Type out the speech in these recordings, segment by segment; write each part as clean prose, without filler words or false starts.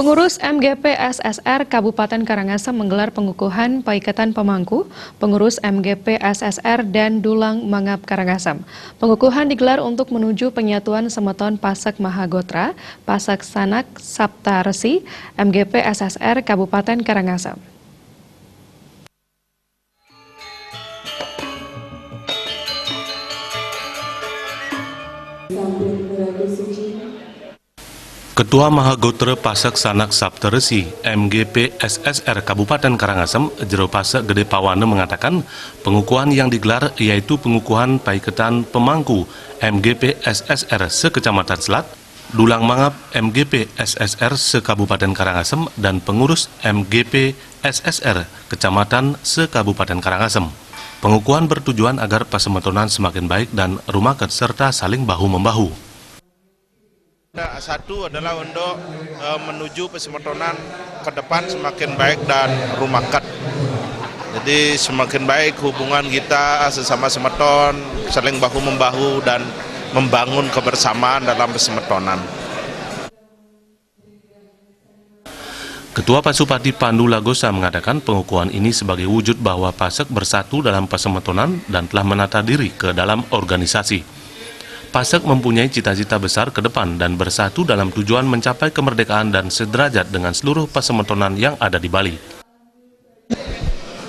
Pengurus MGP SSR Kabupaten Karangasem menggelar pengukuhan Paikatan Pemangku, pengurus MGP SSR dan Dulang Mangap Karangasem. Pengukuhan digelar untuk menuju penyatuan Semeton Pasek Mahagotra, Pasek Sanak Sapta Resi, MGP SSR Kabupaten Karangasem. Ketua Mahagotra Pasek Sanak Sapta Resi MGP SSR Kabupaten Karangasem, Jero Pasek Gede Pawane mengatakan pengukuhan yang digelar yaitu pengukuhan Paikatan Pemangku MGP SSR se-Kecamatan Selat, Dulang Mangap MGP SSR se-Kabupaten Karangasem, dan pengurus MGP SSR Kecamatan se-Kabupaten Karangasem. Pengukuhan bertujuan agar pasemetonan semakin baik dan rumaket serta saling bahu-membahu. Satu adalah untuk menuju pesemetonan ke depan semakin baik dan rumakat. Jadi semakin baik hubungan kita sesama semeton, saling bahu-membahu dan membangun kebersamaan dalam pesemetonan. Ketua Pasupati Pandu Lagosa mengatakan pengukuhan ini sebagai wujud bahwa Pasek bersatu dalam pasemetonan dan telah menata diri ke dalam organisasi. Pasek mempunyai cita-cita besar ke depan dan bersatu dalam tujuan mencapai kemerdekaan dan sederajat dengan seluruh pasemetonan yang ada di Bali.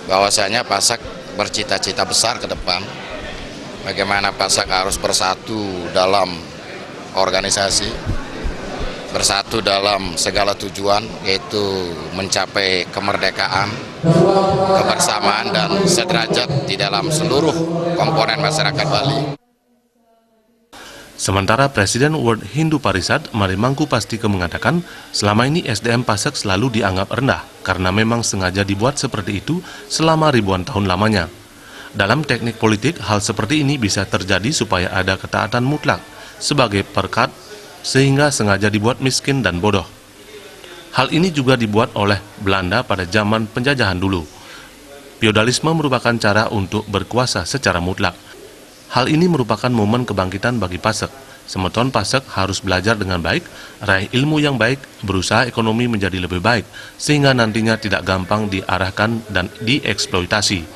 Bahwasanya Pasek bercita-cita besar ke depan, bagaimana Pasek harus bersatu dalam organisasi, bersatu dalam segala tujuan, yaitu mencapai kemerdekaan, kebersamaan, dan sederajat di dalam seluruh komponen masyarakat Bali. Sementara Presiden World Hindu Parishad Marimangku Pastike mengatakan selama ini SDM Pasek selalu dianggap rendah karena memang sengaja dibuat seperti itu selama ribuan tahun lamanya. Dalam teknik politik, hal seperti ini bisa terjadi supaya ada ketaatan mutlak sebagai perkat sehingga sengaja dibuat miskin dan bodoh. Hal ini juga dibuat oleh Belanda pada zaman penjajahan dulu. Feodalisme merupakan cara untuk berkuasa secara mutlak. Hal ini merupakan momen kebangkitan bagi Pasek. Semeton Pasek harus belajar dengan baik, raih ilmu yang baik, berusaha ekonomi menjadi lebih baik, sehingga nantinya tidak gampang diarahkan dan dieksploitasi.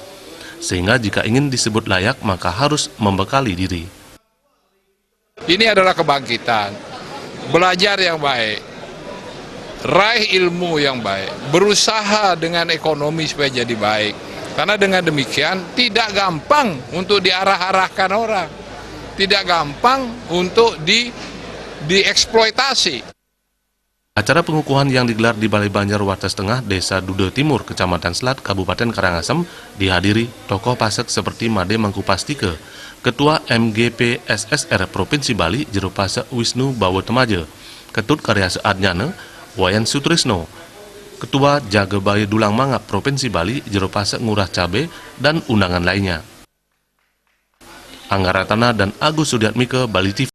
Sehingga jika ingin disebut layak, maka harus membekali diri. Ini adalah kebangkitan, belajar yang baik, raih ilmu yang baik, berusaha dengan ekonomi supaya jadi baik. Karena dengan demikian tidak gampang untuk diarah-arahkan orang, tidak gampang untuk dieksploitasi. Acara pengukuhan yang digelar di Balai Banjar Wates Tengah, Desa Dude Timur, Kecamatan Selat, Kabupaten Karangasem, dihadiri tokoh Pasek seperti Made Mangku Pastike, Ketua MGP SSR Provinsi Bali, Jero Pasek Wisnu Bawotemaje, Ketut Karya Seadnyane, Wayan Sutrisno, Ketua Jagebae Dulang Mangap Provinsi Bali, Jero Pasek Ngurah Cabe, dan undangan lainnya. Angga Ratana dan Agus Sudiatmike, Bali TV.